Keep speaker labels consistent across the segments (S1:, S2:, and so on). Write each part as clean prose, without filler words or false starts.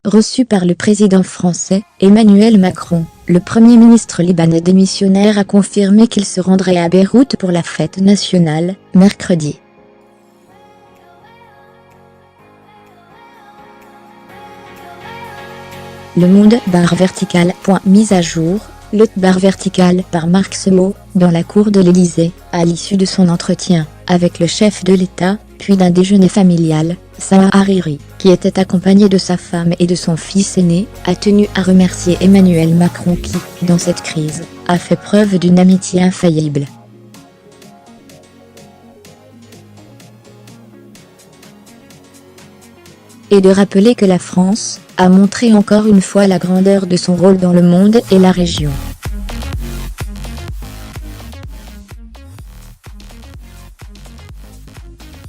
S1: Reçu par le président français, Emmanuel Macron, le premier ministre libanais démissionnaire a confirmé qu'il se rendrait à Beyrouth pour la fête nationale, mercredi. Le Monde/vertical. Mise à jour, le/vertical par Marc Semo, dans la cour de l'Élysée, à l'issue de son entretien avec le chef de l'État, puis d'un déjeuner familial, Saad Hariri, qui était accompagné de sa femme et de son fils aîné, a tenu à remercier Emmanuel Macron qui, dans cette crise, a fait preuve d'une amitié infaillible. Et de rappeler que la France a montré encore une fois la grandeur de son rôle dans le monde et la région.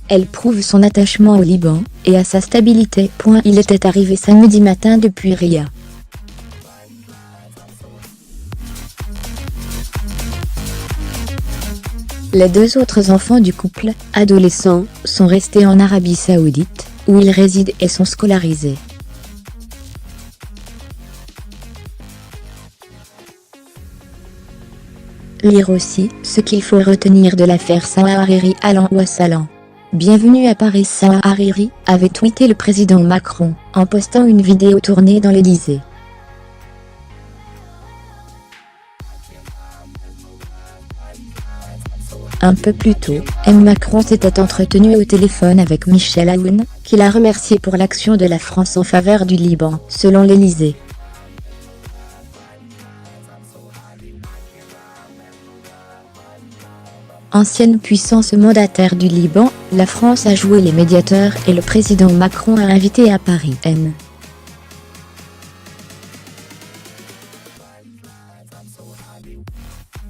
S1: Elle prouve son attachement au Liban et à sa stabilité. Il était arrivé samedi matin depuis Riyad. Les deux autres enfants du couple, adolescents, sont restés en Arabie Saoudite, où ils résident et sont scolarisés. Lire aussi ce qu'il faut retenir de l'affaire Saad Hariri. Ahlan wa sahlan. Bienvenue à Paris. Saad Hariri, avait tweeté le président Macron, en postant une vidéo tournée dans l'Élysée. Un peu plus tôt, Macron s'était entretenu au téléphone avec Michel Aoun, qui l'a remercié pour l'action de la France en faveur du Liban, selon l'Élysée. Ancienne puissance mandataire du Liban, la France a joué les médiateurs et le président Macron a invité à Paris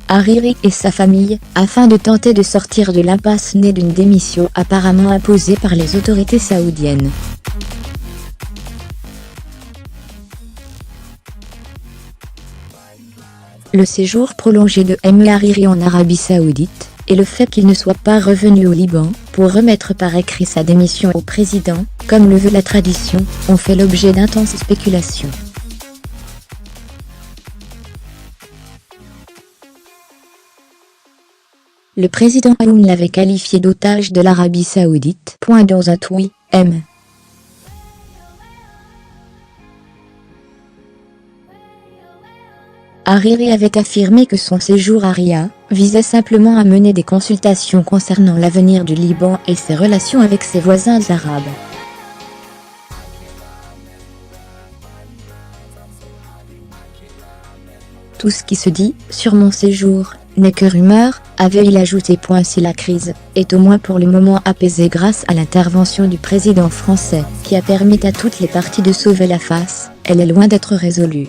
S1: Hariri et sa famille, afin de tenter de sortir de l'impasse née d'une démission apparemment imposée par les autorités saoudiennes. Le séjour prolongé de Hariri en Arabie Saoudite, et le fait qu'il ne soit pas revenu au Liban, pour remettre par écrit sa démission au président, comme le veut la tradition, ont fait l'objet d'intenses spéculations. Le président Aoun l'avait qualifié d'otage de l'Arabie Saoudite. Dans un tweet, Hariri avait affirmé que son séjour à Riyad visait simplement à mener des consultations concernant l'avenir du Liban et ses relations avec ses voisins arabes. Tout ce qui se dit sur mon séjour n'est que rumeur, avait-il ajouté. Si la crise est au moins pour le moment apaisée grâce à l'intervention du président français, qui a permis à toutes les parties de sauver la face, elle est loin d'être résolue.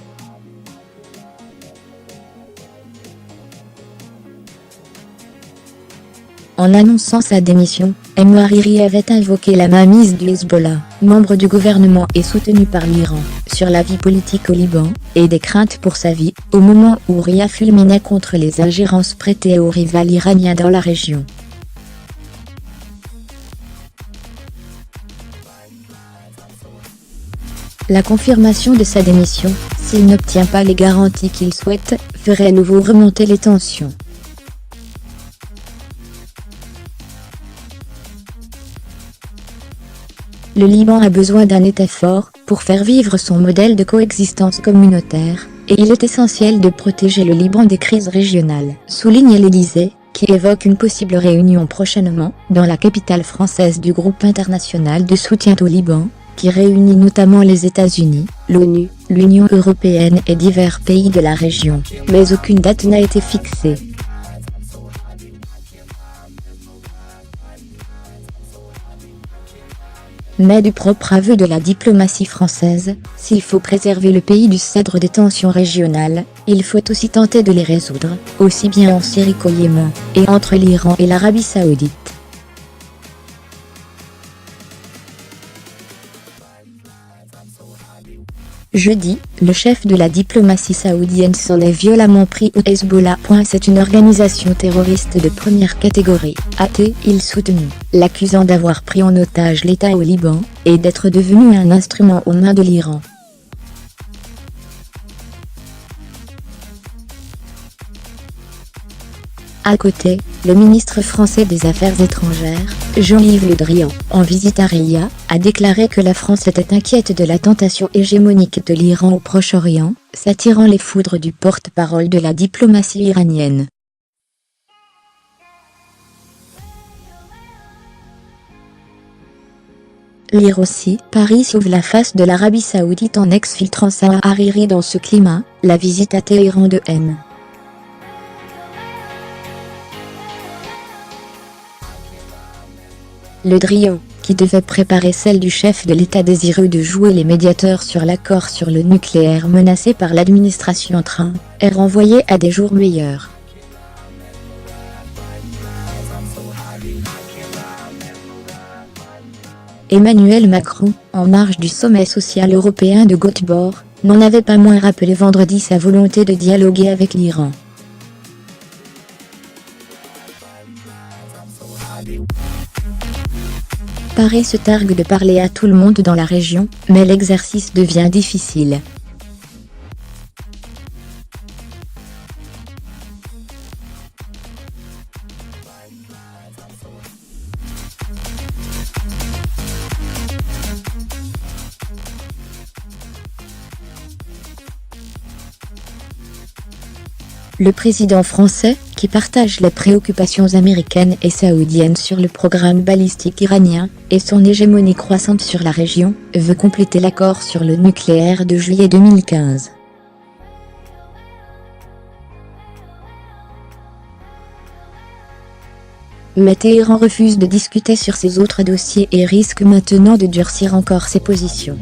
S1: En annonçant sa démission, Hariri avait invoqué la mainmise du Hezbollah, membre du gouvernement et soutenu par l'Iran, sur la vie politique au Liban, et des craintes pour sa vie, au moment où Riyad fulminait contre les ingérences prêtées au rival iranien dans la région. La confirmation de sa démission, s'il n'obtient pas les garanties qu'il souhaite, ferait à nouveau remonter les tensions. Le Liban a besoin d'un État fort pour faire vivre son modèle de coexistence communautaire, et il est essentiel de protéger le Liban des crises régionales, souligne l'Élysée, qui évoque une possible réunion prochainement, dans la capitale française du groupe international de soutien au Liban, qui réunit notamment les États-Unis, l'ONU, l'Union européenne et divers pays de la région, mais aucune date n'a été fixée. Mais du propre aveu de la diplomatie française, s'il faut préserver le pays du cèdre des tensions régionales, il faut aussi tenter de les résoudre, aussi bien en Syrie qu'au Yémen, et entre l'Iran et l'Arabie Saoudite. Jeudi, le chef de la diplomatie saoudienne s'en est violemment pris au Hezbollah. C'est une organisation terroriste de première catégorie, a-t-il soutenu, l'accusant d'avoir pris en otage l'État au Liban, et d'être devenu un instrument aux mains de l'Iran. À côté, le ministre français des Affaires étrangères, Jean-Yves Le Drian, en visite à Riyad, a déclaré que la France était inquiète de la tentation hégémonique de l'Iran au Proche-Orient, s'attirant les foudres du porte-parole de la diplomatie iranienne. Lire aussi, Paris sauve la face de l'Arabie Saoudite en exfiltrant Saad Hariri. Dans ce climat, la visite à Téhéran de M. Le Drian, qui devait préparer celle du chef de l'État désireux de jouer les médiateurs sur l'accord sur le nucléaire menacé par l'administration Trump, est renvoyé à des jours meilleurs. Emmanuel Macron, en marge du sommet social européen de Göteborg, n'en avait pas moins rappelé vendredi sa volonté de dialoguer avec l'Iran. Paris se targue de parler à tout le monde dans la région, mais l'exercice devient difficile. Le président français, qui partage les préoccupations américaines et saoudiennes sur le programme balistique iranien, et son hégémonie croissante sur la région, veut compléter l'accord sur le nucléaire de juillet 2015. Mais Téhéran refuse de discuter sur ces autres dossiers et risque maintenant de durcir encore ses positions.